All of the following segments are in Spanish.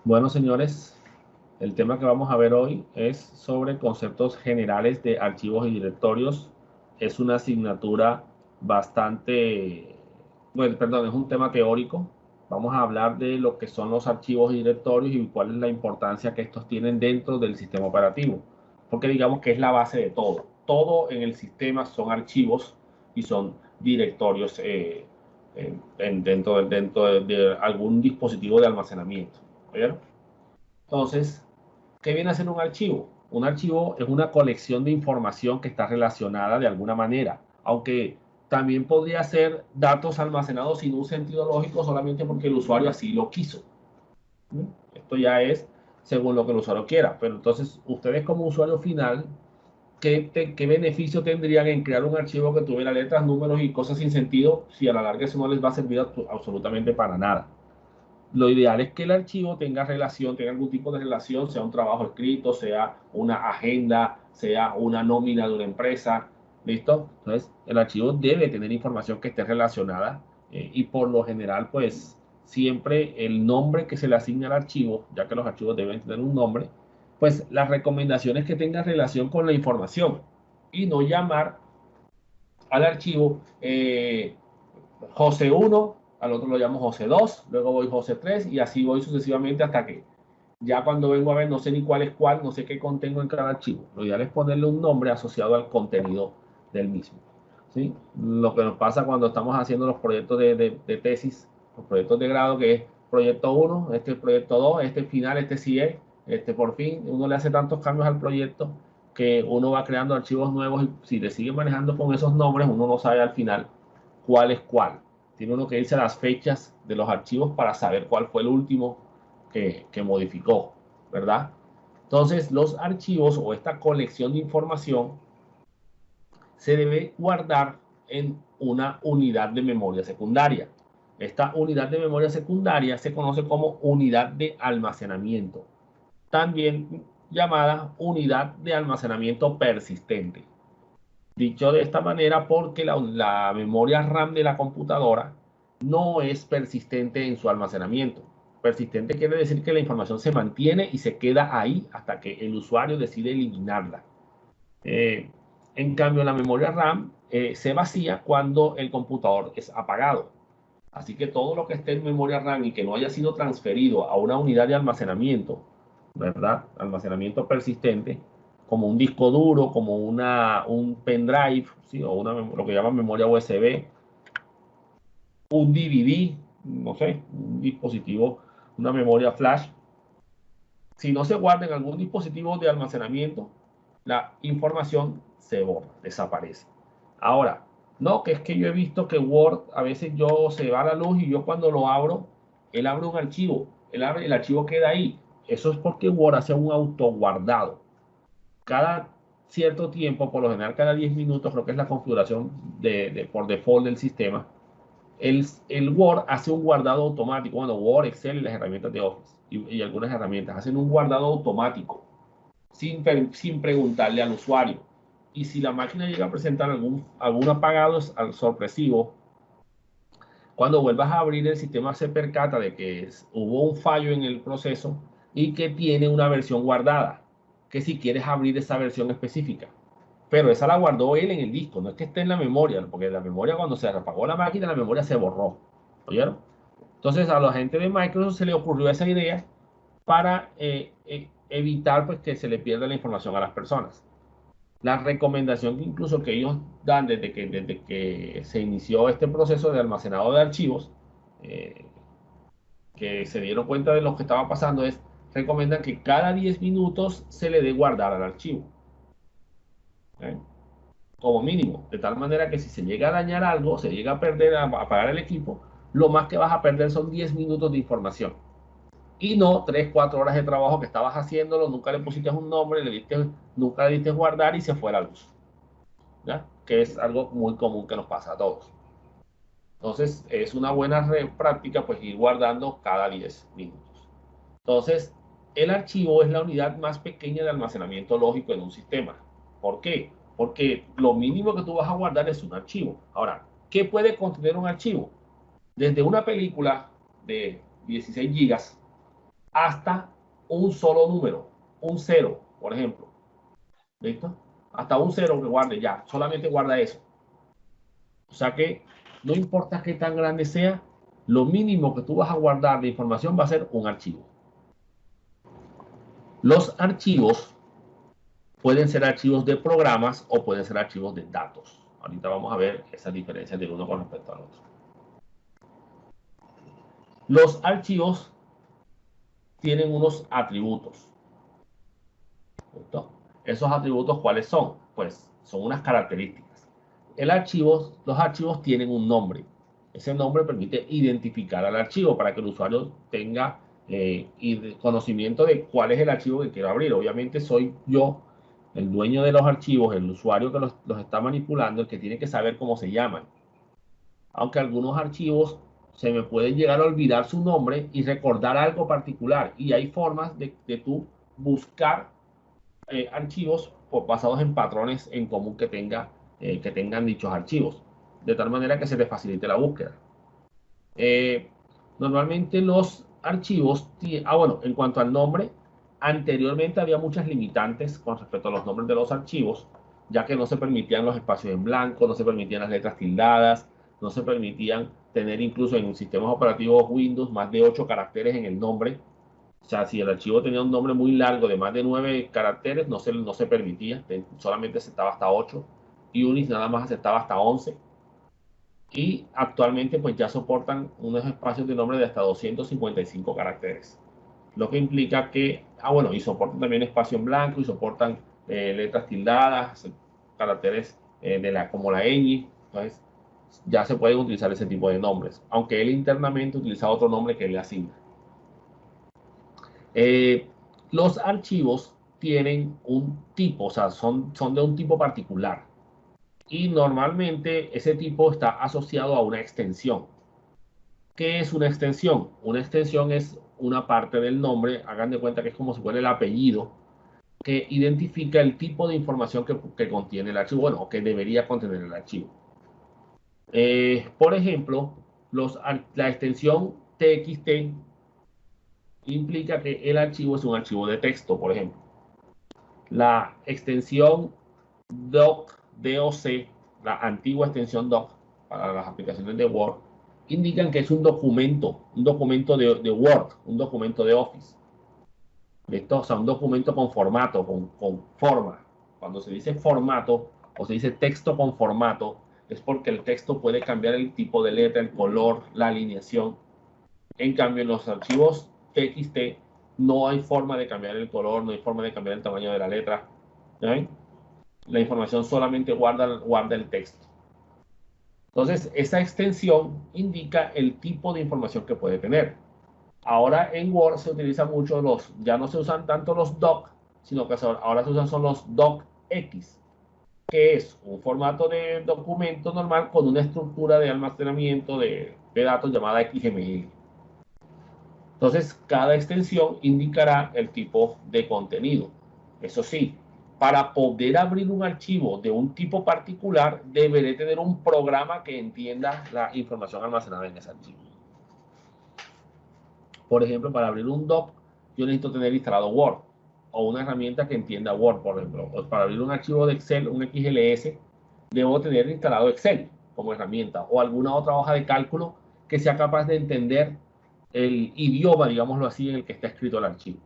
Bueno, señores, el tema que vamos a ver hoy es sobre conceptos generales de archivos y directorios. Es una asignatura bastante, bueno, perdón, es un tema teórico. Vamos a hablar de lo que son los archivos y directorios y cuál es la importancia que estos tienen dentro del sistema operativo. Porque digamos que es la base de todo. Todo en el sistema son archivos y son directorios dentro de algún dispositivo de almacenamiento. ¿Oyeron? Entonces, ¿qué viene a ser un archivo? Un archivo es una colección de información que está relacionada de alguna manera, aunque también podría ser datos almacenados sin un sentido lógico solamente porque el usuario así lo quiso. Esto ya es según lo que el usuario quiera, pero entonces ustedes como usuario final, ¿qué beneficio tendrían en crear un archivo que tuviera letras, números y cosas sin sentido si a la larga eso no les va a servir absolutamente para nada? Lo ideal es que el archivo tenga relación, tenga algún tipo de relación, sea un trabajo escrito, sea una agenda, sea una nómina de una empresa. ¿Listo? Entonces, el archivo debe tener información que esté relacionada y por lo general, pues siempre el nombre que se le asigna al archivo, ya que los archivos deben tener un nombre, pues las recomendaciones que tengan relación con la información y no llamar al archivo José 1, al otro lo llamo José 2, luego voy José 3 y así voy sucesivamente hasta que ya cuando vengo a ver no sé ni cuál es cuál, no sé qué contengo en cada archivo. Lo ideal es ponerle un nombre asociado al contenido del mismo. ¿Sí? Lo que nos pasa cuando estamos haciendo los proyectos de tesis, los proyectos de grado, que es proyecto 1, este es proyecto 2, este es final, este sí es, este por fin, uno le hace tantos cambios al proyecto que uno va creando archivos nuevos y si le sigue manejando con esos nombres, uno no sabe al final cuál es cuál. Tiene uno que irse a las fechas de los archivos para saber cuál fue el último que modificó, ¿verdad? Entonces, los archivos o esta colección de información se debe guardar en una unidad de memoria secundaria. Esta unidad de memoria secundaria se conoce como unidad de almacenamiento, también llamada unidad de almacenamiento persistente. Dicho de esta manera porque la memoria RAM de la computadora no es persistente en su almacenamiento. Persistente quiere decir que la información se mantiene y se queda ahí hasta que el usuario decide eliminarla. Eh, en cambio, la memoria RAM se vacía cuando el computador es apagado. Así que todo lo que esté en memoria RAM y que no haya sido transferido a una unidad de almacenamiento, ¿verdad? Almacenamiento persistente, como un disco duro, como un pendrive, ¿sí? O lo que llaman memoria USB, un DVD, no sé, un dispositivo, una memoria flash. Si no se guarda en algún dispositivo de almacenamiento, la información se borra, desaparece. Ahora, no, que es que yo he visto que Word a veces yo se va la luz y yo cuando lo abro, él abre un archivo, él abre, el archivo queda ahí. Eso es porque Word hace un autoguardado. Cada cierto tiempo, por lo general cada 10 minutos, creo que es la configuración por default del sistema, el Word hace un guardado automático. Bueno, Word, Excel y las herramientas de Office y algunas herramientas hacen un guardado automático sin preguntarle al usuario. Y si la máquina llega a presentar algún apagado sorpresivo, cuando vuelvas a abrir el sistema se percata de que hubo un fallo en el proceso y que tiene una versión guardada, que si quieres abrir esa versión específica. Pero esa la guardó él en el disco, no es que esté en la memoria, porque la memoria cuando se apagó la máquina, la memoria se borró. ¿Oyeron? Entonces a la gente de Microsoft se le ocurrió esa idea para evitar pues, que se le pierda la información a las personas. La recomendación que incluso que ellos dan desde que se inició este proceso de almacenado de archivos, eh, que se dieron cuenta de lo que estaba pasando, es recomiendan que cada 10 minutos se le dé guardar al archivo, ¿eh? Como mínimo, de tal manera que si se llega a dañar algo, se llega a perder, a apagar el equipo, lo más que vas a perder son 10 minutos de información y no 3 4 horas de trabajo que estabas haciéndolo, nunca le pusiste un nombre, nunca le diste guardar y se fue la luz, ¿ya? Que es algo muy común que nos pasa a todos. Entonces, es una buena práctica pues ir guardando cada 10 minutos. Entonces, el archivo es la unidad más pequeña de almacenamiento lógico en un sistema. ¿Por qué? Porque lo mínimo que tú vas a guardar es un archivo. Ahora, ¿qué puede contener un archivo? Desde una película de 16 gigas hasta un solo número, un 0, por ejemplo. ¿Listo? Hasta un 0 que guarde ya, solamente guarda eso. O sea que no importa qué tan grande sea, lo mínimo que tú vas a guardar de información va a ser un archivo. Los archivos pueden ser archivos de programas o pueden ser archivos de datos. Ahorita vamos a ver esas diferencias de uno con respecto al otro. Los archivos tienen unos atributos. ¿Listo? ¿Esos atributos cuáles son? Pues son unas características. Los archivos tienen un nombre. Ese nombre permite identificar al archivo para que el usuario tenga conocimiento de cuál es el archivo que quiero abrir. Obviamente soy yo, el dueño de los archivos, el usuario que los está manipulando, el que tiene que saber cómo se llaman. Aunque algunos archivos se me pueden llegar a olvidar su nombre y recordar algo particular. Y hay formas de tú buscar archivos basados en patrones en común que tengan dichos archivos, de tal manera que se te facilite la búsqueda. Normalmente los archivos, bueno, en cuanto al nombre, anteriormente había muchas limitantes con respecto a los nombres de los archivos, ya que no se permitían los espacios en blanco, no se permitían las letras tildadas, no se permitían tener incluso en sistemas operativos Windows más de 8 caracteres en el nombre. O sea, si el archivo tenía un nombre muy largo de más de 9 caracteres, no se permitía, solamente aceptaba hasta 8 y Unix nada más aceptaba hasta 11. Y actualmente pues ya soportan unos espacios de nombre de hasta 255 caracteres. Lo que implica que, bueno, y soportan también espacio en blanco y soportan letras tildadas, caracteres como la ñ. Entonces ya se pueden utilizar ese tipo de nombres, aunque él internamente utiliza otro nombre que él le asigna. Los archivos tienen un tipo, o sea, son de un tipo particular. Y normalmente ese tipo está asociado a una extensión. ¿Qué es una extensión? Una extensión es una parte del nombre, hagan de cuenta que es como si fuera el apellido, que identifica el tipo de información que contiene el archivo, bueno, o que debería contener el archivo. Por ejemplo, la extensión TXT implica que el archivo es un archivo de texto, por ejemplo. La extensión doc, la antigua extensión doc para las aplicaciones de Word, indican que es un documento de Word, un documento de Office. ¿Listo? O sea, un documento con formato, con forma. Cuando se dice formato o se dice texto con formato, es porque el texto puede cambiar el tipo de letra, el color, la alineación. En cambio, en los archivos TXT no hay forma de cambiar el color, no hay forma de cambiar el tamaño de la letra. ¿Sí? La información solamente guarda el texto. Entonces, esa extensión indica el tipo de información que puede tener. Ahora en Word se utiliza mucho ya no se usan tanto los doc, sino que ahora se usan son los docx, que es un formato de documento normal con una estructura de almacenamiento de datos llamada XML. Entonces, cada extensión indicará el tipo de contenido. Eso sí, para poder abrir un archivo de un tipo particular, deberé tener un programa que entienda la información almacenada en ese archivo. Por ejemplo, para abrir un doc, yo necesito tener instalado Word o una herramienta que entienda Word, por ejemplo. O para abrir un archivo de Excel, un XLS, debo tener instalado Excel como herramienta o alguna otra hoja de cálculo que sea capaz de entender el idioma, digámoslo así, en el que está escrito el archivo.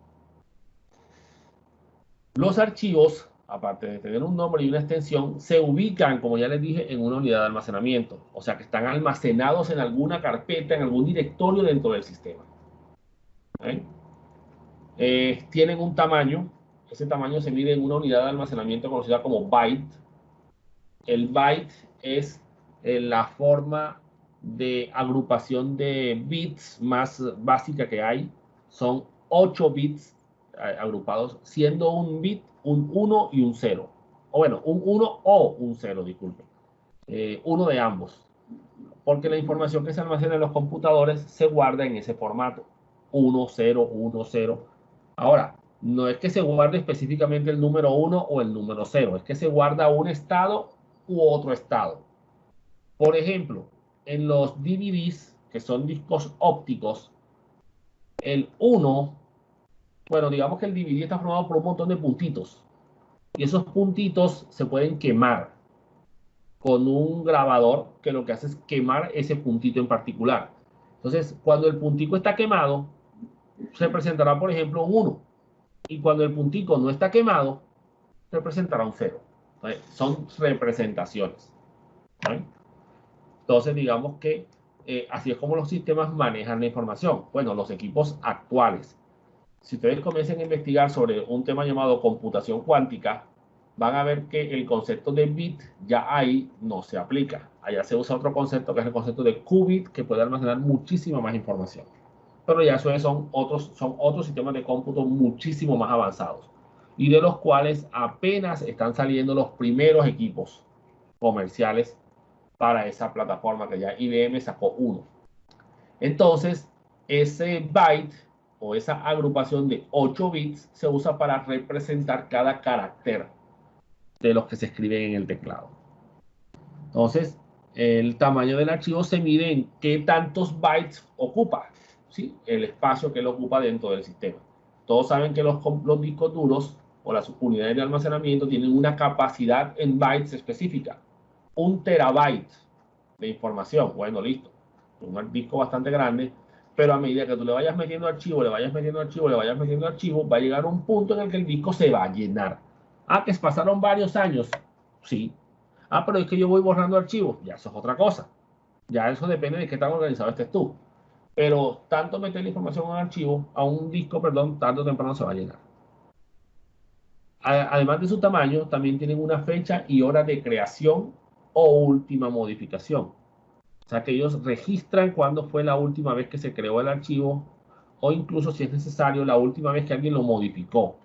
Los archivos, aparte de tener un nombre y una extensión, se ubican, como ya les dije, en una unidad de almacenamiento. O sea, que están almacenados en alguna carpeta, en algún directorio dentro del sistema. Tienen un tamaño. Ese tamaño se mide en una unidad de almacenamiento conocida como byte. El byte es la forma de agrupación de bits más básica que hay. Son 8 bits agrupados, siendo un bit un 1 y un 0. O bueno, un 1 o un 0, disculpen. Uno de ambos. Porque la información que se almacena en los computadores se guarda en ese formato. 1, 0, 1, 0. Ahora, no es que se guarde específicamente el número 1 o el número 0, es que se guarda un estado u otro estado. Por ejemplo, en los DVDs, que son discos ópticos, el 1 Bueno, digamos que el DVD está formado por un montón de puntitos. Y esos puntitos se pueden quemar con un grabador que lo que hace es quemar ese puntito en particular. Entonces, cuando el puntico está quemado, se presentará, por ejemplo, un 1. Y cuando el puntico no está quemado, se presentará un 0. Son representaciones. ¿Vale? Entonces, digamos que así es como los sistemas manejan la información. Bueno, los equipos actuales. Si ustedes comienzan a investigar sobre un tema llamado computación cuántica, van a ver que el concepto de bit ya ahí no se aplica. Allá se usa otro concepto que es el concepto de qubit, que puede almacenar muchísima más información. Pero ya eso son otros sistemas de cómputo muchísimo más avanzados y de los cuales apenas están saliendo los primeros equipos comerciales para esa plataforma que ya IBM sacó uno. Entonces, ese byte o esa agrupación de 8 bits se usa para representar cada carácter de los que se escriben en el teclado. Entonces, el tamaño del archivo se mide en qué tantos bytes ocupa, ¿sí? El espacio que lo ocupa dentro del sistema. Todos saben que los discos duros o las unidades de almacenamiento tienen una capacidad en bytes específica. 1 terabyte de información. Bueno, listo. Un disco bastante grande, pero a medida que tú le vayas metiendo archivo, le vayas metiendo archivo, le vayas metiendo archivo, va a llegar un punto en el que el disco se va a llenar. Ah, que pasaron varios años. Sí. Ah, pero es que yo voy borrando archivos. Ya eso es otra cosa. Ya eso depende de qué tan organizado estés tú. Pero tanto meter la información a un archivo, a un disco, perdón, tarde o temprano se va a llenar. Además de su tamaño, también tienen una fecha y hora de creación o última modificación. O sea que ellos registran cuándo fue la última vez que se creó el archivo o incluso si es necesario la última vez que alguien lo modificó.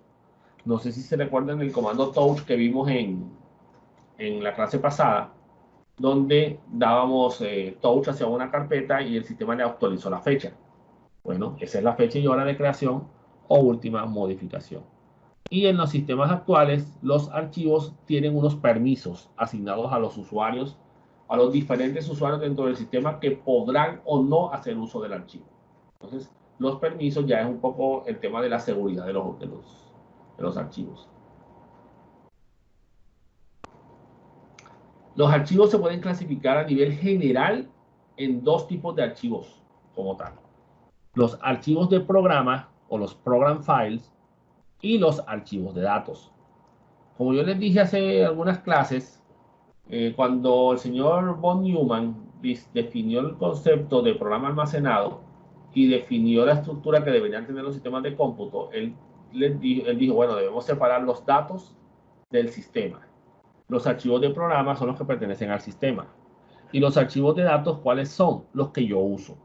No sé si se recuerdan el comando touch que vimos en la clase pasada, donde dábamos touch hacia una carpeta y el sistema le actualizó la fecha. Bueno, esa es la fecha y hora de creación o última modificación. Y en los sistemas actuales, los archivos tienen unos permisos asignados a los usuarios, a los diferentes usuarios dentro del sistema que podrán o no hacer uso del archivo. Entonces, los permisos ya es un poco el tema de la seguridad de los archivos. Los archivos se pueden clasificar a nivel general en dos tipos de archivos como tal. Los archivos de programa o los program files y los archivos de datos. Como yo les dije hace algunas clases, cuando el señor von Neumann definió el concepto de programa almacenado y definió la estructura que deberían tener los sistemas de cómputo, él dijo, bueno, debemos separar los datos del sistema. Los archivos de programa son los que pertenecen al sistema. Y los archivos de datos, ¿cuáles son? Los que yo uso.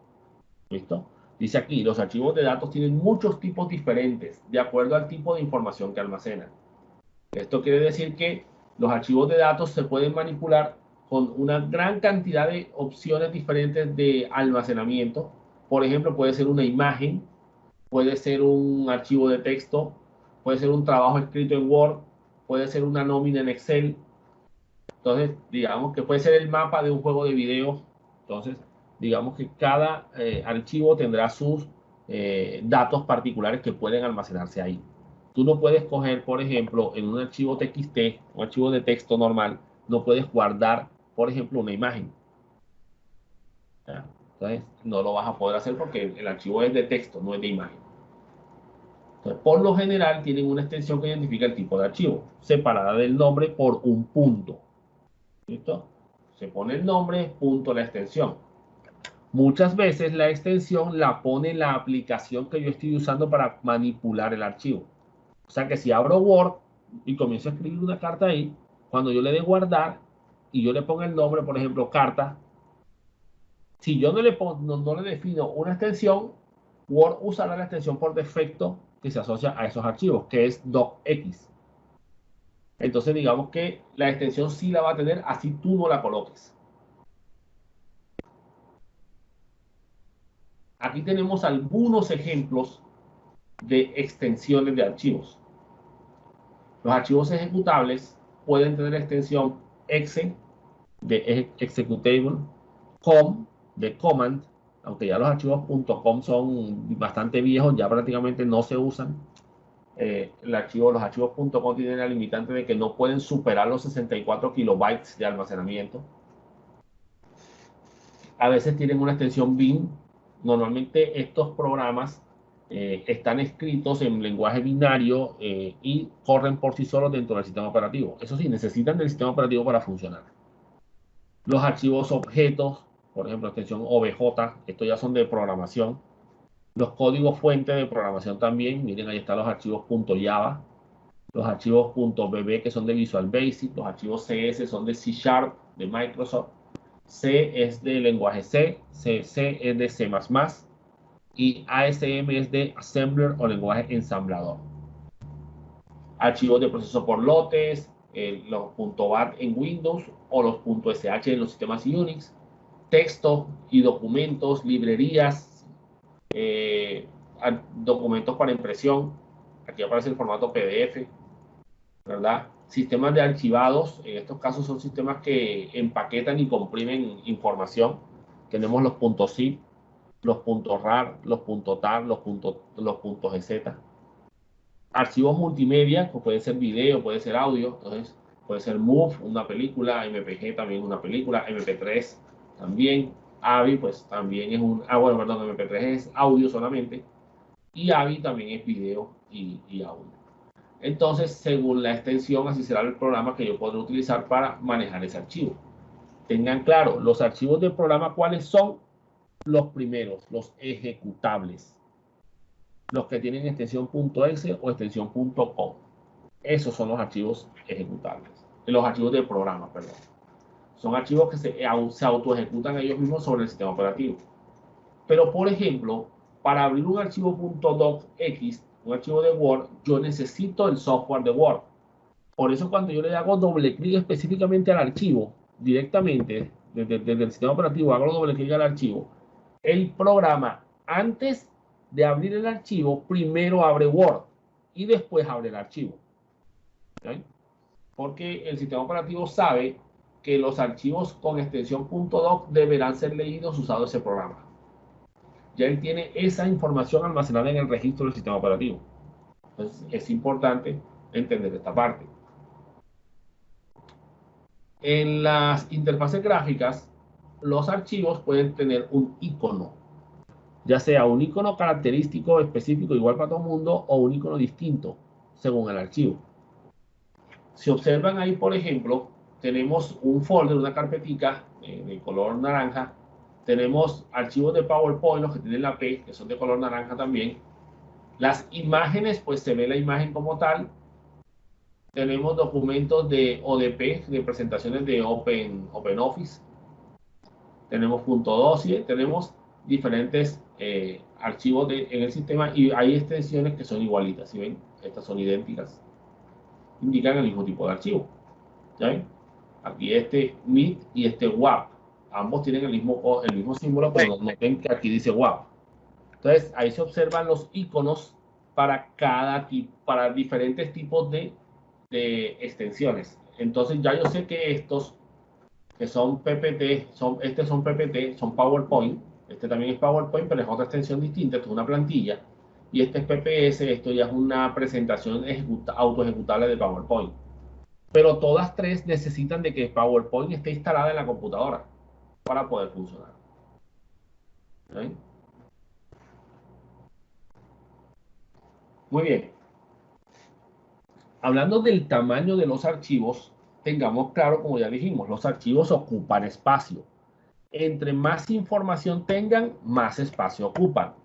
¿Listo? Dice aquí, los archivos de datos tienen muchos tipos diferentes de acuerdo al tipo de información que almacenan. Esto quiere decir que los archivos de datos se pueden manipular con una gran cantidad de opciones diferentes de almacenamiento. Por ejemplo, puede ser una imagen, puede ser un archivo de texto, puede ser un trabajo escrito en Word, puede ser una nómina en Excel. Entonces, digamos que puede ser el mapa de un juego de video. Entonces, digamos que cada archivo tendrá sus datos particulares que pueden almacenarse ahí. Tú no puedes coger, por ejemplo, en un archivo TXT, un archivo de texto normal, no puedes guardar, por ejemplo, una imagen. ¿Ya? Entonces, no lo vas a poder hacer porque el archivo es de texto, no es de imagen. Entonces, por lo general, tienen una extensión que identifica el tipo de archivo, separada del nombre por un punto. ¿Listo? Se pone el nombre, punto, la extensión. Muchas veces la extensión la pone la aplicación que yo estoy usando para manipular el archivo. O sea que si abro Word y comienzo a escribir una carta ahí, cuando yo le dé guardar y yo le ponga el nombre, por ejemplo, carta, si yo no le defino una extensión, Word usará la extensión por defecto que se asocia a esos archivos, que es docx. Entonces digamos que la extensión sí la va a tener, así tú no la coloques. Aquí tenemos algunos ejemplos de extensiones de archivos. Los archivos ejecutables pueden tener extensión exe de executable, com de command, aunque ya los archivos .com son bastante viejos, ya prácticamente no se usan. los archivos .com tienen la limitante de que no pueden superar los 64 kilobytes de almacenamiento. A veces tienen una extensión bin. Normalmente estos programas están escritos en lenguaje binario y corren por sí solos dentro del sistema operativo. Eso sí, necesitan del sistema operativo para funcionar. Los archivos objetos, por ejemplo, extensión OBJ, estos ya son de programación. Los códigos fuente de programación también, miren, ahí están los archivos .java, los archivos .bb que son de Visual Basic, los archivos CS son de C# de Microsoft, C es de lenguaje C, C es de C++, y ASM es de Assembler o lenguaje ensamblador. Archivos de proceso por lotes, los .bat en Windows o los .sh en los sistemas Unix, texto y documentos, librerías, documentos para impresión. Aquí aparece el formato PDF, ¿verdad? Sistemas de archivados, en estos casos son sistemas que empaquetan y comprimen información. Tenemos los .zip, los .rar, los .tar, los .gz. Archivos multimedia, que puede ser video, puede ser audio, entonces puede ser MOV, una película, MPG también una película, MP3 también, AVI pues también es bueno, perdón, MP3 es audio solamente, y AVI también es video y audio. Entonces, según la extensión, así será el programa que yo podré utilizar para manejar ese archivo. Tengan claro, los archivos del programa, ¿cuáles son? Los primeros, los ejecutables. Los que tienen extensión .exe o extensión .com. Esos son los archivos ejecutables. Los archivos del programa, perdón. Son archivos que se autoejecutan ellos mismos sobre el sistema operativo. Pero, por ejemplo, para abrir un archivo .docx, un archivo de Word, yo necesito el software de Word. Por eso cuando yo le hago doble clic específicamente al archivo, directamente desde el sistema operativo, hago doble clic al archivo, el programa, antes de abrir el archivo, primero abre Word y después abre el archivo. ¿Okay? Porque el sistema operativo sabe que los archivos con extensión .doc deberán ser leídos usando ese programa. Ya él tiene esa información almacenada en el registro del sistema operativo. Entonces es importante entender esta parte. En las interfaces gráficas, los archivos pueden tener un icono, ya sea un icono característico específico igual para todo el mundo o un icono distinto según el archivo. Si observan ahí, por ejemplo, tenemos un folder, una carpetica de color naranja. Tenemos archivos de PowerPoint, los que tienen la P, que son de color naranja también. Las imágenes, pues se ve la imagen como tal. Tenemos documentos de ODP, de presentaciones de OpenOffice. Tenemos .dossier, tenemos diferentes archivos en el sistema y hay extensiones que son igualitas. ¿Sí ven? Estas son idénticas. Indican el mismo tipo de archivo. ¿Ya ven? Aquí este MIT y este WAP. Ambos tienen el mismo símbolo, pero noten que aquí dice WAP. Entonces, ahí se observan los iconos para para diferentes tipos de extensiones. Entonces, ya yo sé que estos, que son PPT, son PPT, son PowerPoint. Este también es PowerPoint, pero es otra extensión distinta. Esto es una plantilla. Y este es PPS, esto ya es una presentación autoejecutable de PowerPoint. Pero todas tres necesitan de que PowerPoint esté instalada en la computadora para poder funcionar. ¿Sí? Muy bien. Hablando del tamaño de los archivos, tengamos claro, como ya dijimos, los archivos ocupan espacio. Entre más información tengan, más espacio ocupan.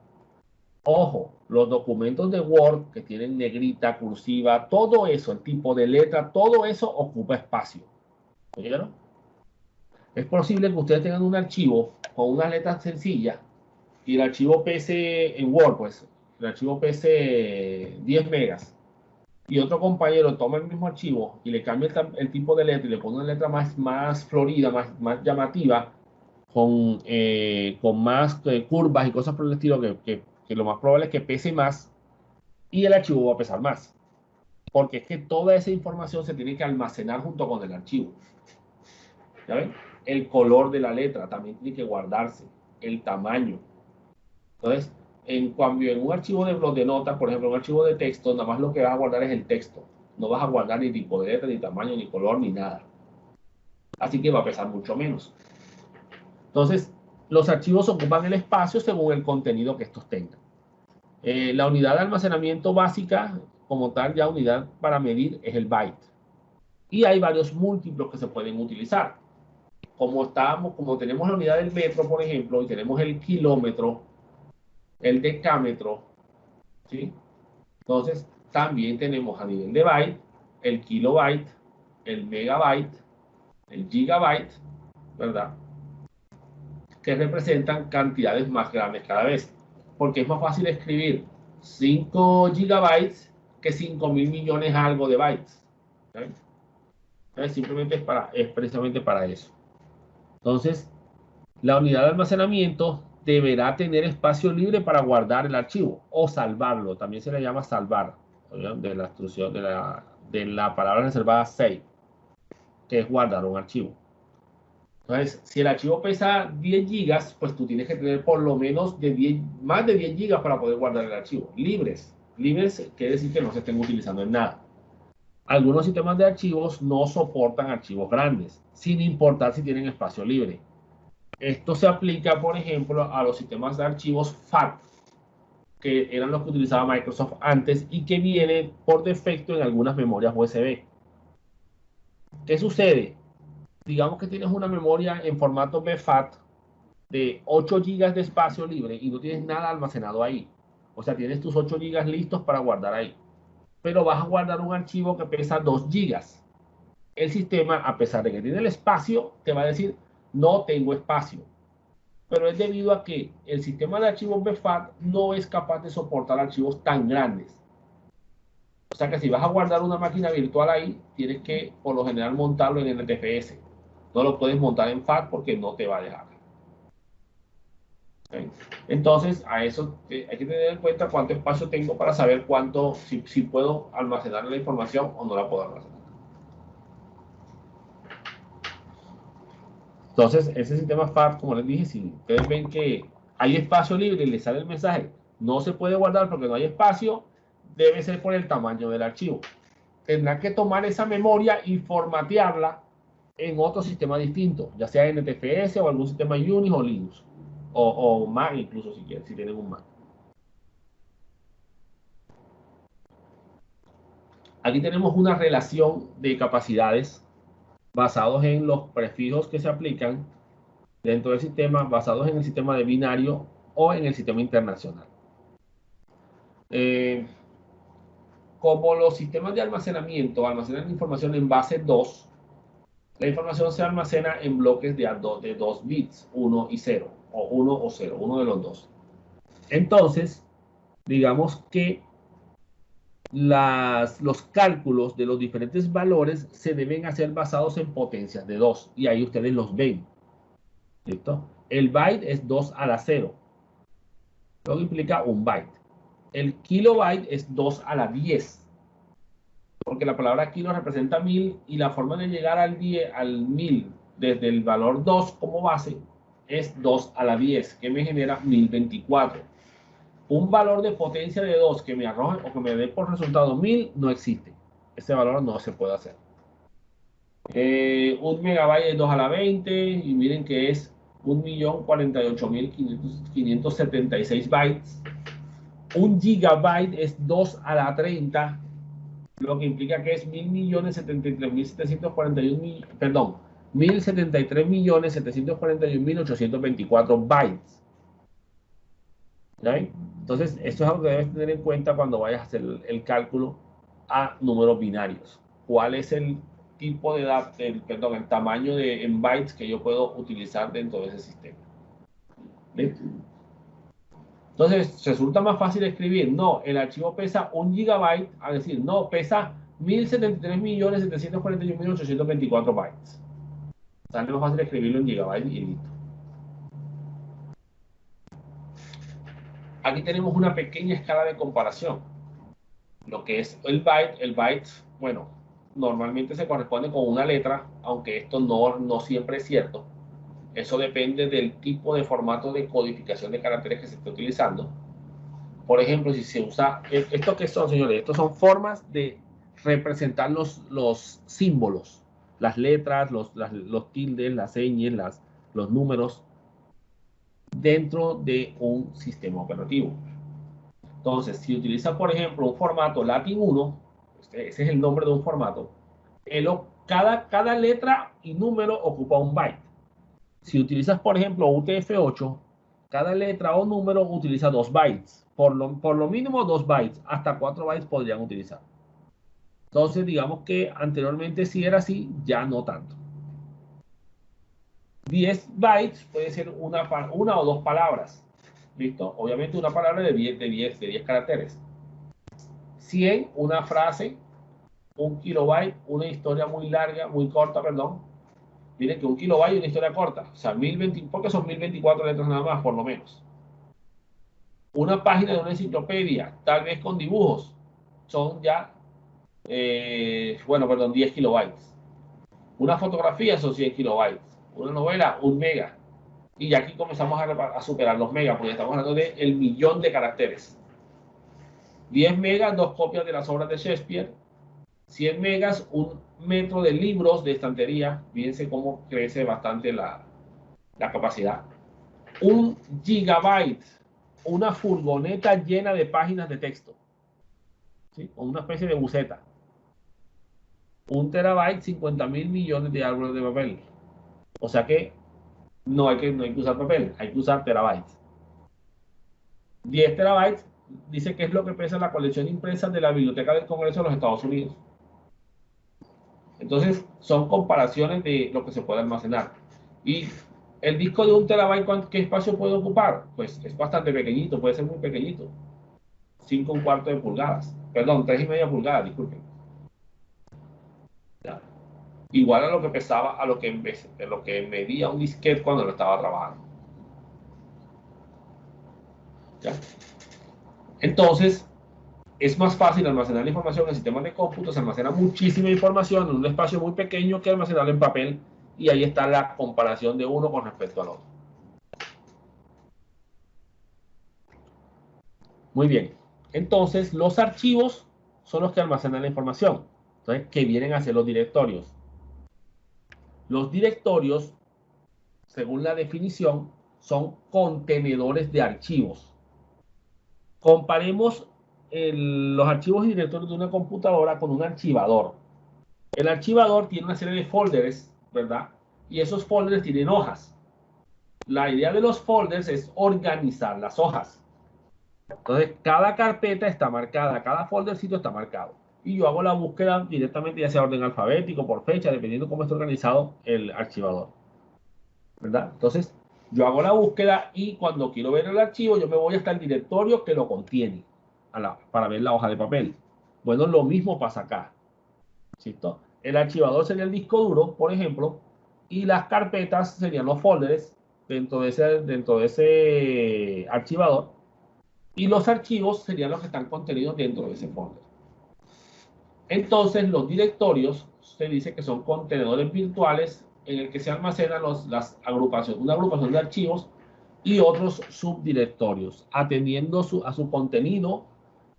Ojo, los documentos de Word que tienen negrita, cursiva, todo eso, el tipo de letra, todo eso ocupa espacio. ¿Oyeron? Es posible que ustedes tengan un archivo con unas letras sencillas y el archivo pese en Word, pues, el archivo pese 10 megas. Y otro compañero toma el mismo archivo y le cambia el tipo de letra y le pone una letra más florida, más llamativa, con más curvas y cosas por el estilo, que lo más probable es que pese más y el archivo va a pesar más. Porque es que toda esa información se tiene que almacenar junto con el archivo. ¿Ya ven? El color de la letra también tiene que guardarse, el tamaño. Entonces, En cambio, en un archivo de blog de notas, por ejemplo, un archivo de texto, nada más lo que vas a guardar es el texto. No vas a guardar ni tipo de letra, ni tamaño, ni color, ni nada. Así que va a pesar mucho menos. Entonces, los archivos ocupan el espacio según el contenido que estos tengan. La unidad de almacenamiento básica, como tal, ya unidad para medir, es el byte. Y hay varios múltiplos que se pueden utilizar. Como tenemos la unidad del metro, por ejemplo, y tenemos el kilómetro, el decámetro, ¿sí? Entonces, también tenemos a nivel de byte, el kilobyte, el megabyte, el gigabyte, ¿verdad? Que representan cantidades más grandes cada vez. Porque es más fácil escribir 5 gigabytes que 5.000 millones algo de bytes. ¿Okay? Entonces, simplemente es precisamente para eso. Entonces, la unidad de almacenamiento deberá tener espacio libre para guardar el archivo o salvarlo. También se le llama salvar, de la instrucción de la palabra reservada save, que es guardar un archivo. Entonces, si el archivo pesa 10 gigas, pues tú tienes que tener por lo menos más de 10 gigas para poder guardar el archivo. Libres. Libres quiere decir que no se estén utilizando en nada. Algunos sistemas de archivos no soportan archivos grandes, sin importar si tienen espacio libre. Esto se aplica, por ejemplo, a los sistemas de archivos FAT, que eran los que utilizaba Microsoft antes y que vienen por defecto en algunas memorias USB. ¿Qué sucede? Digamos que tienes una memoria en formato BFAT de 8 GB de espacio libre y no tienes nada almacenado ahí. O sea, tienes tus 8 GB listos para guardar ahí. Pero vas a guardar un archivo que pesa 2 GB. El sistema, a pesar de que tiene el espacio, te va a decir, no tengo espacio. Pero es debido a que el sistema de archivos BFAT no es capaz de soportar archivos tan grandes. O sea que si vas a guardar una máquina virtual ahí, tienes que, por lo general, montarlo en NTFS. No lo puedes montar en FAT porque no te va a dejar. ¿Okay? Entonces, a eso hay que tener en cuenta cuánto espacio tengo para saber si puedo almacenar la información o no la puedo almacenar. Entonces, ese sistema FAT, como les dije, si ustedes ven que hay espacio libre y les sale el mensaje, no se puede guardar porque no hay espacio, debe ser por el tamaño del archivo. Tendrán que tomar esa memoria y formatearla en otro sistema distinto, ya sea NTFS o algún sistema Unix o Linux, o Mac incluso si quieren, si tienen un Mac. Aquí tenemos una relación de capacidades basados en los prefijos que se aplican dentro del sistema, basados en el sistema de binario o en el sistema internacional. Como los sistemas de almacenamiento almacenan información en base 2, la información se almacena en bloques de 2 bits, 1 y 0, o 1 o 0, uno de los dos. Entonces, digamos que los cálculos de los diferentes valores se deben hacer basados en potencias de 2, y ahí ustedes los ven. ¿Listo? El byte es 2 a la 0, lo que implica un byte. El kilobyte es 2 a la 10, porque la palabra kilo representa 1000 y la forma de llegar al 1000 desde el valor 2 como base es 2 a la 10, que me genera 1024. Un valor de potencia de 2 que me arroje o que me dé por resultado 1000 no existe. Ese valor no se puede hacer. Un megabyte es 2 a la 20 y miren que es 1.048.576 bytes. Un gigabyte es 2 a la 30, lo que implica que es 1.073.741, perdón, 1.073.741.824 bytes. ¿Okay? Entonces, esto es algo que debes tener en cuenta cuando vayas a hacer el cálculo a números binarios. ¿Cuál es el tipo de el tamaño en bytes que yo puedo utilizar dentro de ese sistema? ¿Listo? Entonces, resulta más fácil escribir, no, el archivo pesa 1 gigabyte, a decir, no, pesa 1.073.741.824 bytes. Sale más fácil escribirlo en gigabyte y listo. Aquí tenemos una pequeña escala de comparación. Lo que es el byte, bueno, normalmente se corresponde con una letra, aunque esto no siempre es cierto. Eso depende del tipo de formato de codificación de caracteres que se esté utilizando. Por ejemplo, si se usa, ¿esto qué son, señores? Estos son formas de representar los símbolos, las letras, los tildes, las señas, los números dentro de un sistema operativo. Entonces, si utiliza, por ejemplo, un formato Latin 1, ese es el nombre de un formato, cada letra y número ocupa un byte. Si utilizas, por ejemplo, UTF-8, cada letra o número utiliza 2 bytes. Por lo mínimo 2 bytes, hasta 4 bytes podrían utilizar. Entonces, digamos que anteriormente sí era así, ya no tanto. 10 bytes puede ser una o dos palabras. ¿Listo? Obviamente una palabra de 10 caracteres. 100, una frase. 1 kilobyte, una historia muy larga, muy corta, perdón. Miren que 1 kilobyte es una historia corta. O sea, 1020, porque son 1024 letras nada más, por lo menos. Una página de una enciclopedia, tal vez con dibujos, son ya, 10 kilobytes. Una fotografía son 100 kilobytes. Una novela, 1 mega. Y ya aquí comenzamos a superar los megas, porque estamos hablando de el millón de caracteres. 10 megas, 2 copias de las obras de Shakespeare. 100 megas, 1 metro de libros de estantería. Fíjense cómo crece bastante la capacidad. 1 gigabyte, una furgoneta llena de páginas de texto. ¿Sí? O una especie de buceta. 1 terabyte, 50.000 millones de árboles de papel. O sea que no hay que usar papel, hay que usar terabytes. 10 terabytes dice que es lo que pesa la colección impresa de la Biblioteca del Congreso de los Estados Unidos. Entonces, son comparaciones de lo que se puede almacenar. Y el disco de 1 terabyte, ¿qué espacio puede ocupar? Pues es bastante pequeñito, puede ser muy pequeñito. 5,25 de pulgadas. Perdón, 3,5 pulgadas, disculpen. ¿Ya? Igual a lo que pesaba, a lo que medía un disquete cuando lo estaba trabajando. ¿Ya? Entonces, es más fácil almacenar la información en sistemas de cómputo, se almacena muchísima información en un espacio muy pequeño que almacenarlo en papel, y ahí está la comparación de uno con respecto al otro. Muy bien. Entonces, los archivos son los que almacenan la información. Entonces, ¿qué vienen a ser los directorios? Los directorios, según la definición, son contenedores de archivos. Comparemos los archivos y directorios de una computadora con un archivador. El archivador tiene una serie de folders, ¿verdad? Y esos folders tienen hojas. La idea de los folders es organizar las hojas. Entonces, cada carpeta está marcada, cada foldercito está marcado. Y yo hago la búsqueda directamente, ya sea orden alfabético, por fecha, dependiendo cómo esté organizado el archivador, ¿verdad? Entonces, yo hago la búsqueda y cuando quiero ver el archivo, yo me voy hasta el directorio que lo contiene para ver la hoja de papel. Bueno, lo mismo pasa acá. ¿Cierto? El archivador sería el disco duro, por ejemplo, y las carpetas serían los folders dentro de ese archivador, y los archivos serían los que están contenidos dentro de ese folder. Entonces, los directorios se dice que son contenedores virtuales en el que se almacenan las agrupaciones, una agrupación de archivos y otros subdirectorios, atendiendo a su contenido,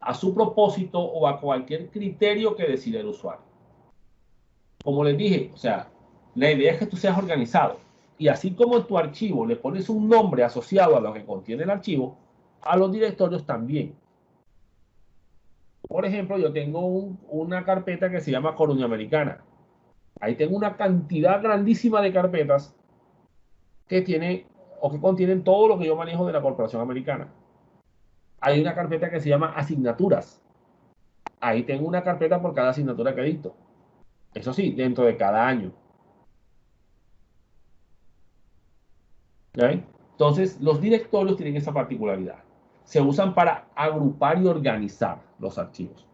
a su propósito o a cualquier criterio que decida el usuario. Como les dije, o sea, la idea es que tú seas organizado. Y así como en tu archivo le pones un nombre asociado a lo que contiene el archivo, a los directorios también. Por ejemplo, yo tengo una carpeta que se llama Coruña Americana. Ahí tengo una cantidad grandísima de carpetas que tiene o que contienen todo lo que yo manejo de la Corporación Americana. Hay una carpeta que se llama asignaturas. Ahí tengo una carpeta por cada asignatura que dicto. Eso sí, dentro de cada año. ¿Okay? Entonces, los directorios tienen esa particularidad. Se usan para agrupar y organizar los archivos.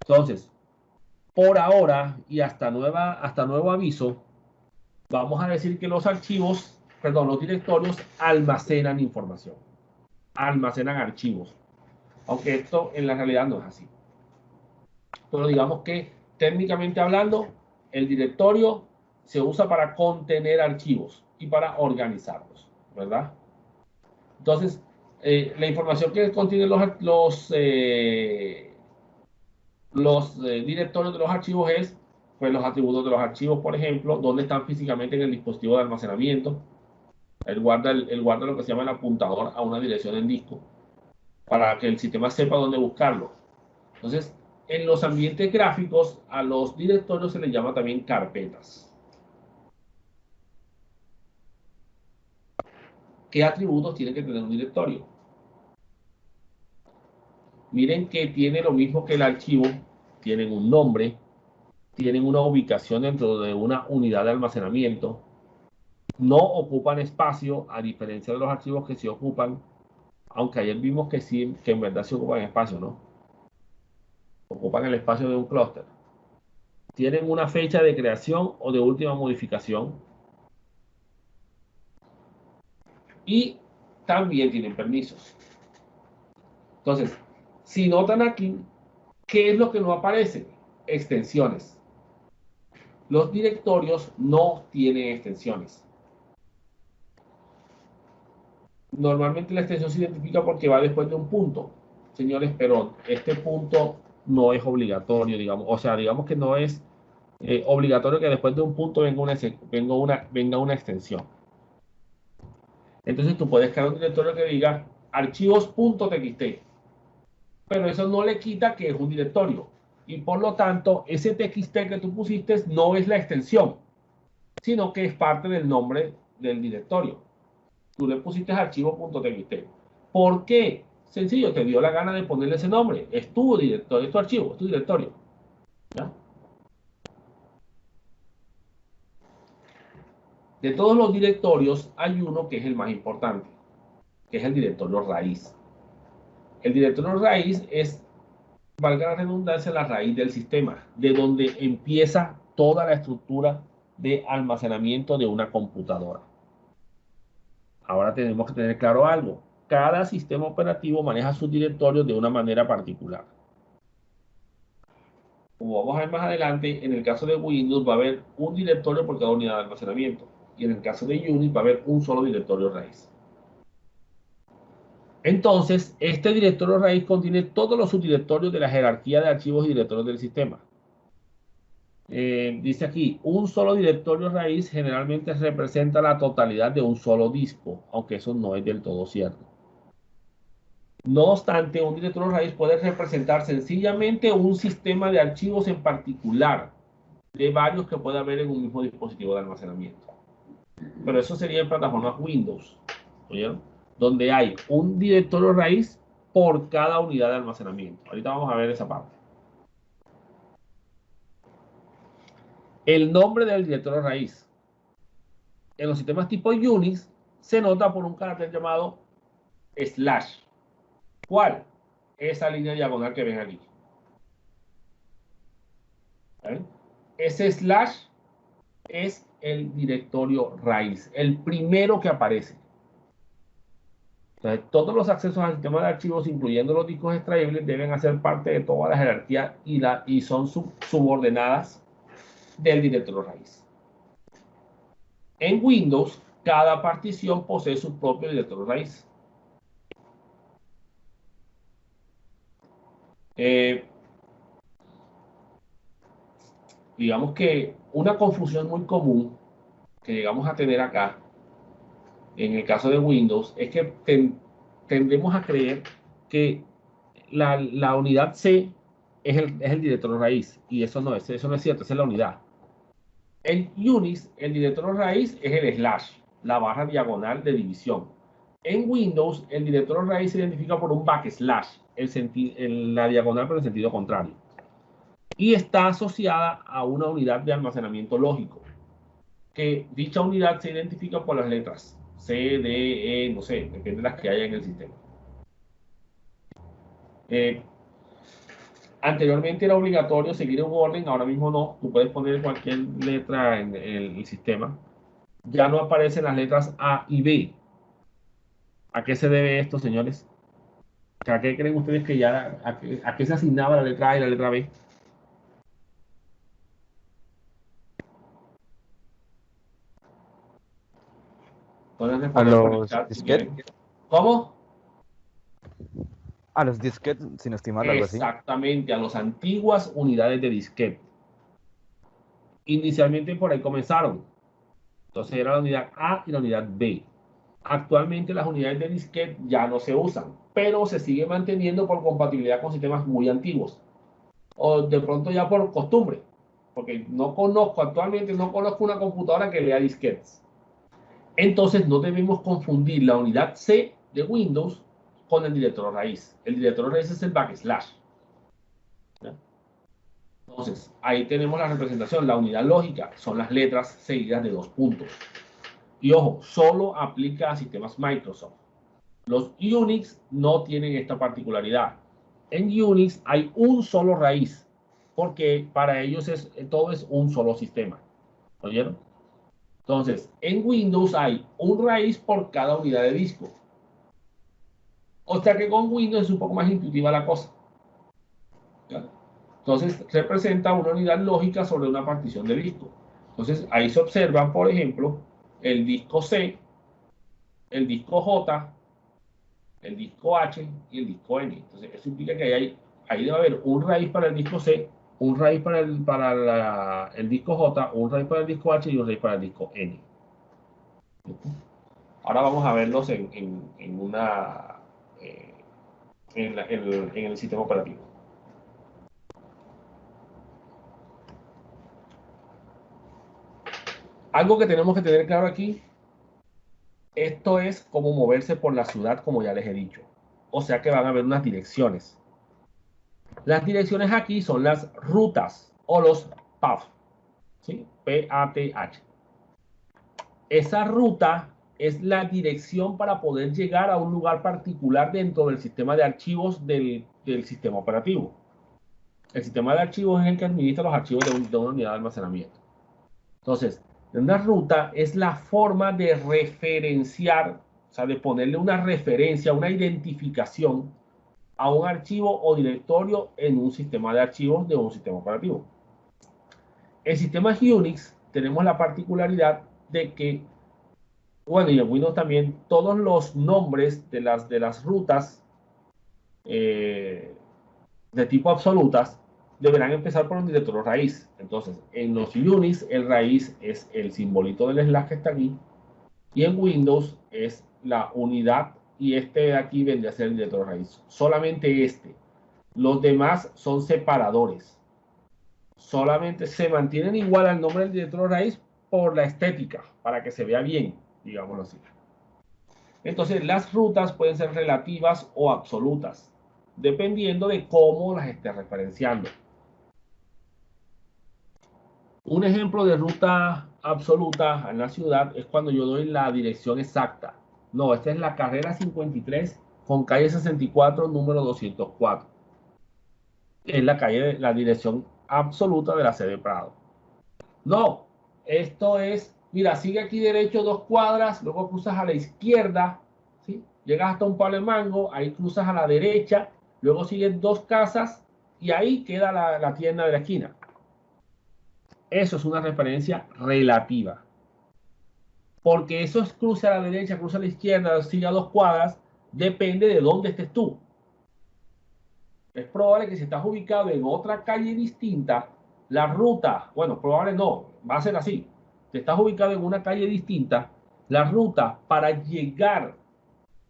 Entonces, por ahora y hasta nuevo aviso, vamos a decir que los directorios almacenan información, almacenan archivos. Aunque esto en la realidad no es así. Pero digamos que técnicamente hablando, el directorio se usa para contener archivos y para organizarlos, ¿verdad? Entonces, la información que contienen directorios de los archivos es pues, los atributos de los archivos, por ejemplo, dónde están físicamente en el dispositivo de almacenamiento. Él guarda lo que se llama el apuntador a una dirección en disco para que el sistema sepa dónde buscarlo. Entonces, en los ambientes gráficos, a los directorios se les llama también carpetas. ¿Qué atributos tiene que tener un directorio? Miren que tiene lo mismo que el archivo, tienen un nombre, tienen una ubicación dentro de una unidad de almacenamiento, no ocupan espacio, a diferencia de los archivos que sí ocupan, aunque ayer vimos que sí, que en verdad sí ocupan espacio, ¿no? Ocupan el espacio de un clúster. Tienen una fecha de creación o de última modificación y también tienen permisos. Entonces, si notan aquí, ¿qué es lo que no aparece? Extensiones. Los directorios no tienen extensiones. Normalmente la extensión se identifica porque va después de un punto, señores, pero este punto no es obligatorio, digamos. O sea, digamos que no es obligatorio que después de un punto venga una extensión. Entonces tú puedes crear un directorio que diga archivos.txt, pero eso no le quita que es un directorio. Y por lo tanto, ese txt que tú pusiste no es la extensión, sino que es parte del nombre del directorio. Tú le pusiste archivo.txt. ¿Por qué? Sencillo, te dio la gana de ponerle ese nombre. Es tu directorio, es tu archivo, es tu directorio. ¿Ya? De todos los directorios, hay uno que es el más importante, que es el directorio raíz. El directorio raíz es, valga la redundancia, la raíz del sistema, de donde empieza toda la estructura de almacenamiento de una computadora. Ahora tenemos que tener claro algo. Cada sistema operativo maneja sus directorios de una manera particular. Como vamos a ver más adelante, en el caso de Windows va a haber un directorio por cada unidad de almacenamiento. Y en el caso de Unix va a haber un solo directorio raíz. Entonces, este directorio raíz contiene todos los subdirectorios de la jerarquía de archivos y directorios del sistema. Dice aquí, un solo directorio raíz generalmente representa la totalidad de un solo disco, aunque eso no es del todo cierto. No obstante, un directorio raíz puede representar sencillamente un sistema de archivos en particular, de varios que puede haber en un mismo dispositivo de almacenamiento. Pero eso sería en plataformas Windows, ¿oyeron? Donde hay un directorio raíz por cada unidad de almacenamiento. Ahorita vamos a ver esa parte. El nombre del directorio raíz en los sistemas tipo Unix se nota por un carácter llamado slash. ¿Cuál? Esa línea diagonal que ven aquí. ¿Ven? Ese slash es el directorio raíz, el primero que aparece. Entonces, todos los accesos al sistema de archivos, incluyendo los discos extraíbles, deben hacer parte de toda la jerarquía y son subordinadas del directorio raíz. En Windows, cada partición posee su propio directorio raíz. Digamos que una confusión muy común que llegamos a tener acá, en el caso de Windows, es que tendemos a creer que la unidad C es el directorio raíz, y eso no es cierto, esa es la unidad. En Unix, el directorio raíz es el slash, la barra diagonal de división. En Windows, el directorio raíz se identifica por un backslash, la diagonal pero en sentido contrario. Y está asociada a una unidad de almacenamiento lógico, que dicha unidad se identifica por las letras C, D, E, no sé, depende de las que haya en el sistema. Anteriormente era obligatorio seguir un orden, ahora mismo no. Tú puedes poner cualquier letra en el sistema. Ya no aparecen las letras A y B. ¿A qué se debe esto, señores? ¿A qué creen ustedes que ya, a qué se asignaba la letra A y la letra B? Pueden A responder por el los chat si disquetes. quieren. ¿Cómo? A los disquetes, sin estimar algo así. Exactamente, a las antiguas unidades de disquete. Inicialmente por ahí comenzaron. Entonces era la unidad A y la unidad B. Actualmente las unidades de disquete ya no se usan, pero se sigue manteniendo por compatibilidad con sistemas muy antiguos. O de pronto ya por costumbre, porque actualmente no conozco una computadora que lea disquetes. Entonces no debemos confundir la unidad C de Windows con el directorio raíz. El directorio raíz es el backslash. ¿Ya? Entonces, ahí tenemos la representación. La unidad lógica son las letras seguidas de dos puntos. Y ojo, solo aplica a sistemas Microsoft. Los Unix no tienen esta particularidad. En Unix hay un solo raíz, porque para ellos todo es un solo sistema. ¿Oyeron? Entonces, en Windows hay un raíz por cada unidad de disco. O sea que con Windows es un poco más intuitiva la cosa. ¿Ya? Entonces, representa una unidad lógica sobre una partición de disco. Entonces, ahí se observan, por ejemplo, el disco C, el disco J, el disco H y el disco N. Entonces, eso implica que ahí debe haber un raíz para el disco C, un raíz para el disco J, un raíz para el disco H y un raíz para el disco N. Ahora vamos a verlos en una en el sistema operativo. Algo que tenemos que tener claro aquí, esto es como moverse por la ciudad, como ya les he dicho. O sea que van a haber unas direcciones. Las direcciones aquí son las rutas o los path, ¿sí? P-A-T-H. Esa ruta es la dirección para poder llegar a un lugar particular dentro del sistema de archivos del sistema operativo. El sistema de archivos es el que administra los archivos de una unidad de almacenamiento. Entonces, una ruta es la forma de referenciar, o sea, de ponerle una referencia, una identificación a un archivo o directorio en un sistema de archivos de un sistema operativo. En sistemas Unix tenemos la particularidad de que, bueno, y en Windows también, todos los nombres de las rutas de tipo absolutas deberán empezar por un directorio raíz. Entonces, en los Unix, el raíz es el simbolito del slash que está aquí, y en Windows es la unidad, y este de aquí vendría a ser el directorio raíz. Solamente este. Los demás son separadores. Solamente se mantienen igual al nombre del directorio raíz por la estética, para que se vea bien, digámoslo así. Entonces, las rutas pueden ser relativas o absolutas, dependiendo de cómo las esté referenciando. Un ejemplo de ruta absoluta en la ciudad es cuando yo doy la dirección exacta. No, esta es la carrera 53 con calle 64, número 204. Es la dirección absoluta de la sede Prado. No, esto es, mira, sigue aquí derecho 2 cuadras, luego cruzas a la izquierda, ¿sí? Llegas hasta un palo de mango, ahí cruzas a la derecha, luego sigues 2 casas y ahí queda la tienda de la esquina. Eso es una referencia relativa. Porque eso es cruce a la derecha, cruce a la izquierda, sigue a 2 cuadras, depende de dónde estés tú. Es probable que si estás ubicado en otra calle distinta, la ruta, bueno, probable no, va a ser así. Si estás ubicado en una calle distinta, la ruta para llegar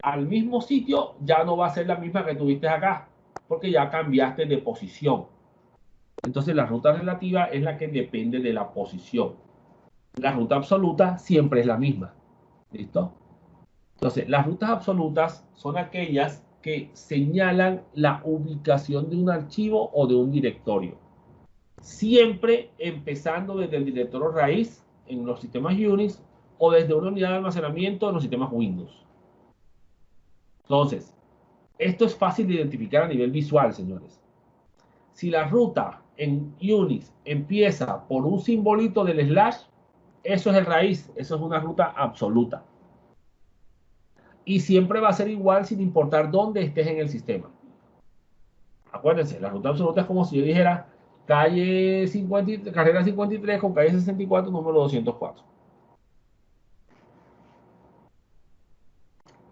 al mismo sitio ya no va a ser la misma que tuviste acá, porque ya cambiaste de posición. Entonces la ruta relativa es la que depende de la posición. La ruta absoluta siempre es la misma. ¿Listo? Entonces, las rutas absolutas son aquellas que señalan la ubicación de un archivo o de un directorio. Siempre empezando desde el directorio raíz en los sistemas Unix o desde una unidad de almacenamiento en los sistemas Windows. Entonces, esto es fácil de identificar a nivel visual, señores. Si la ruta en Unix empieza por un simbolito del slash, eso es el raíz, eso es una ruta absoluta. Y siempre va a ser igual sin importar dónde estés en el sistema. Acuérdense, la ruta absoluta es como si yo dijera carrera 53 con calle 64, número 204.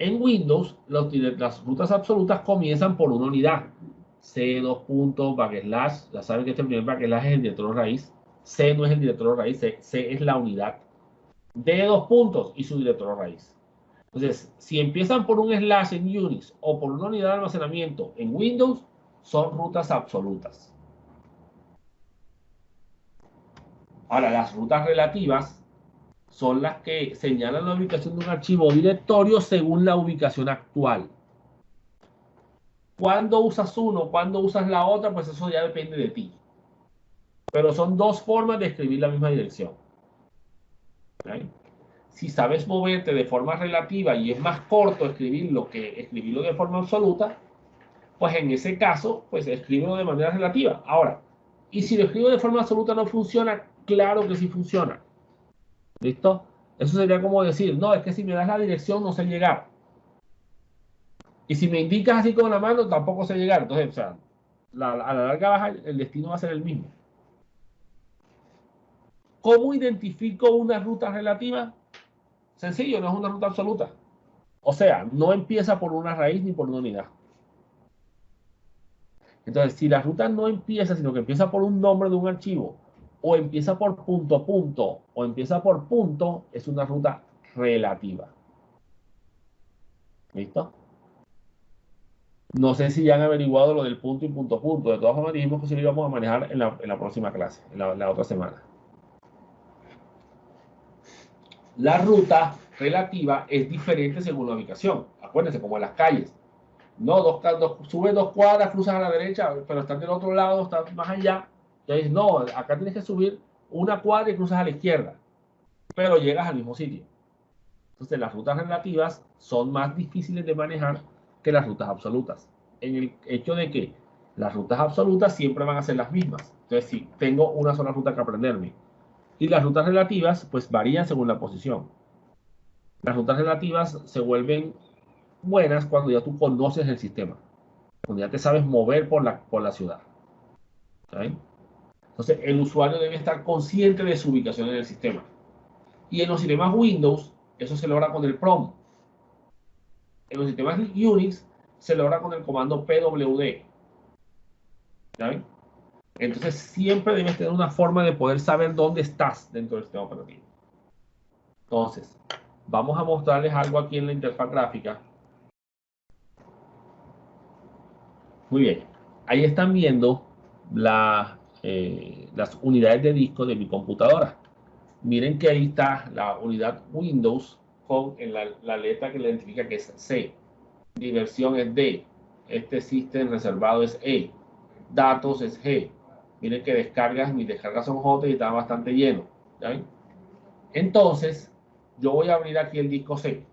En Windows, las rutas absolutas comienzan por una unidad. C, dos puntos, backslash. Ya saben que este primer backslash es el directorio raíz. C no es el directorio raíz, C es la unidad. D, dos puntos y su directorio raíz. Entonces, si empiezan por un slash en Unix o por una unidad de almacenamiento en Windows, son rutas absolutas. Ahora, las rutas relativas son las que señalan la ubicación de un archivo o directorio según la ubicación actual. Cuando usas uno, cuando usas la otra, pues eso ya depende de ti. Pero son dos formas de escribir la misma dirección. ¿Okay? Si sabes moverte de forma relativa y es más corto escribirlo que escribirlo de forma absoluta, pues en ese caso, pues escríbelo de manera relativa. Ahora, y si lo escribo de forma absoluta no funciona, claro que sí funciona. ¿Listo? Eso sería como decir, no, es que si me das la dirección no sé llegar. Y si me indicas así con la mano, tampoco sé llegar. Entonces, o sea, a la larga baja, el destino va a ser el mismo. ¿Cómo identifico una ruta relativa? Sencillo, no es una ruta absoluta. O sea, no empieza por una raíz ni por una unidad. Entonces, si la ruta no empieza, sino que empieza por un nombre de un archivo, o empieza por punto punto, o empieza por punto, es una ruta relativa. ¿Listo? No sé si ya han averiguado lo del punto y punto punto. De todas formas, dijimos que sí lo íbamos a manejar en la próxima clase, en la otra semana. La ruta relativa es diferente según la ubicación. Acuérdense, como en las calles. No, subes 2 cuadras, cruzas a la derecha, pero estás del otro lado, estás más allá. Entonces, no, acá tienes que subir 1 cuadra y cruzas a la izquierda, pero llegas al mismo sitio. Entonces, las rutas relativas son más difíciles de manejar que las rutas absolutas. En el hecho de que las rutas absolutas siempre van a ser las mismas. Entonces, sí, tengo una sola ruta que aprenderme. Y las rutas relativas, pues varían según la posición. Las rutas relativas se vuelven buenas cuando ya tú conoces el sistema, cuando ya te sabes mover por la ciudad. ¿Sí? Entonces, el usuario debe estar consciente de su ubicación en el sistema. Y en los sistemas Windows, eso se logra con el PROM. En los sistemas Unix, se logra con el comando pwd. ¿Sí? Entonces, siempre debes tener una forma de poder saber dónde estás dentro del sistema operativo. Entonces, vamos a mostrarles algo aquí en la interfaz gráfica. Muy bien. Ahí están viendo las unidades de disco de mi computadora. Miren que ahí está la unidad Windows con la letra que le identifica que es C. Diversión es D. Este system reservado es E. Datos es G. Miren que mis descargas son J y está bastante lleno. ¿Sí? Entonces, yo voy a abrir aquí el disco C.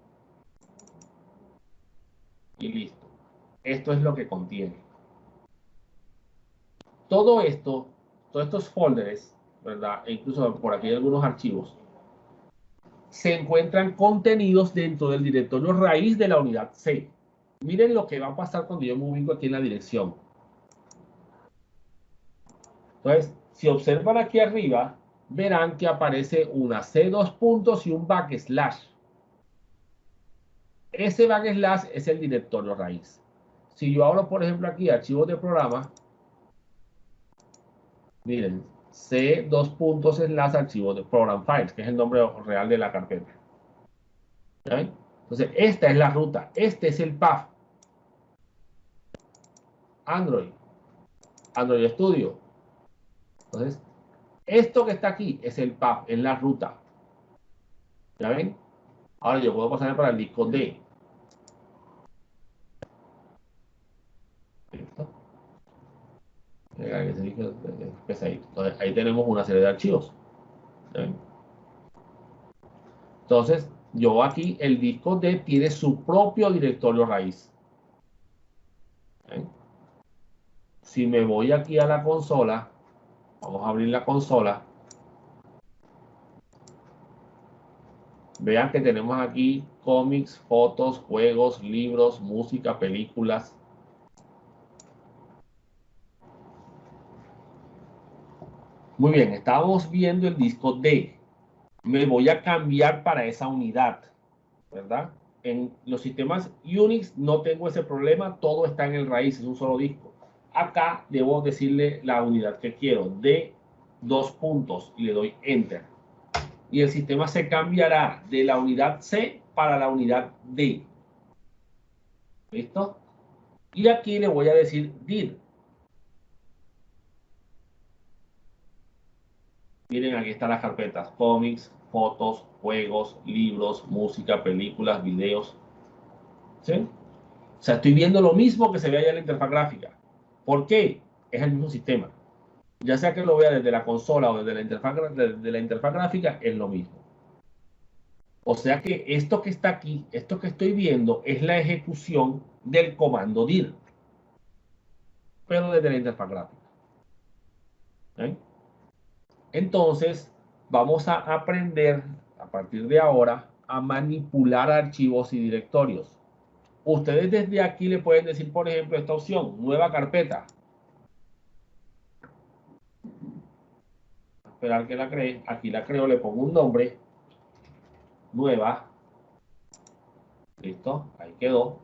Y listo. Esto es lo que contiene. Todo esto, todos estos folders, ¿verdad? E incluso por aquí hay algunos archivos, se encuentran contenidos dentro del directorio raíz de la unidad C. Miren lo que va a pasar cuando yo me ubico aquí en la dirección. Entonces, si observan aquí arriba, verán que aparece una C, dos puntos y un backslash. Ese backslash es el directorio raíz. Si yo abro, por ejemplo, aquí archivos de programa, miren, C, dos puntos, slash, archivos de program files, que es el nombre real de la carpeta. ¿Sí? Entonces, esta es la ruta. Este es el path. Android Studio. Entonces, esto que está aquí es el path, es la ruta. ¿Ya ven? Ahora yo puedo pasar para el disco D. ¿Listo? Entonces, ahí tenemos una serie de archivos. ¿Ya ven? Entonces, yo aquí, el disco D tiene su propio directorio raíz. ¿Ya ven? Si me voy aquí a la consola, vamos a abrir la consola. Vean que tenemos aquí cómics, fotos, juegos, libros, música, películas. Muy bien, estábamos viendo el disco D. Me voy a cambiar para esa unidad, ¿verdad? en los sistemas Unix no tengo ese problema, todo está en el raíz, es un solo disco. Acá debo decirle la unidad que quiero, de 2 puntos, y le doy Enter. Y el sistema se cambiará de la unidad C para la unidad D. ¿Listo? Y aquí le voy a decir dir. Miren, aquí están las carpetas: cómics, fotos, juegos, libros, música, películas, videos. ¿Sí? O sea, estoy viendo lo mismo que se ve allá en la interfaz gráfica. ¿Por qué? Es el mismo sistema. Ya sea que lo vea desde la consola o desde la interfaz gráfica, es lo mismo. O sea que esto que está aquí, esto que estoy viendo, es la ejecución del comando dir, pero desde la interfaz gráfica. ¿Eh? Entonces, vamos a aprender a partir de ahora a manipular archivos y directorios. Ustedes desde aquí le pueden decir, por ejemplo, esta opción: nueva carpeta. Esperar que la cree. Aquí la creo, le pongo un nombre: nueva. Listo, ahí quedó.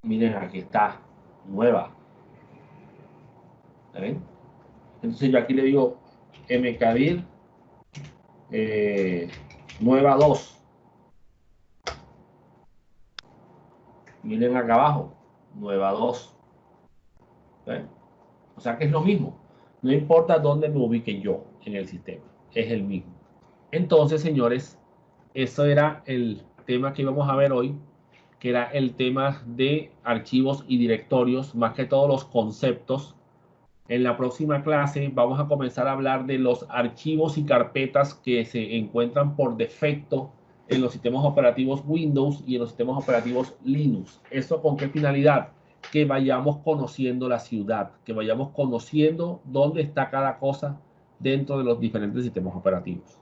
Miren, aquí está, nueva. ¿Ven? Entonces yo aquí le digo mkdir nueva 2. Miren acá abajo, nueva 2. ¿Ven? O sea que es lo mismo. No importa dónde me ubique yo en el sistema, es el mismo. Entonces, señores, eso era el tema que íbamos a ver hoy, que era el tema de archivos y directorios, más que todos los conceptos. En la próxima clase vamos a comenzar a hablar de los archivos y carpetas que se encuentran por defecto en los sistemas operativos Windows y en los sistemas operativos Linux. ¿Eso con qué finalidad? Que vayamos conociendo la ciudad, que vayamos conociendo dónde está cada cosa dentro de los diferentes sistemas operativos.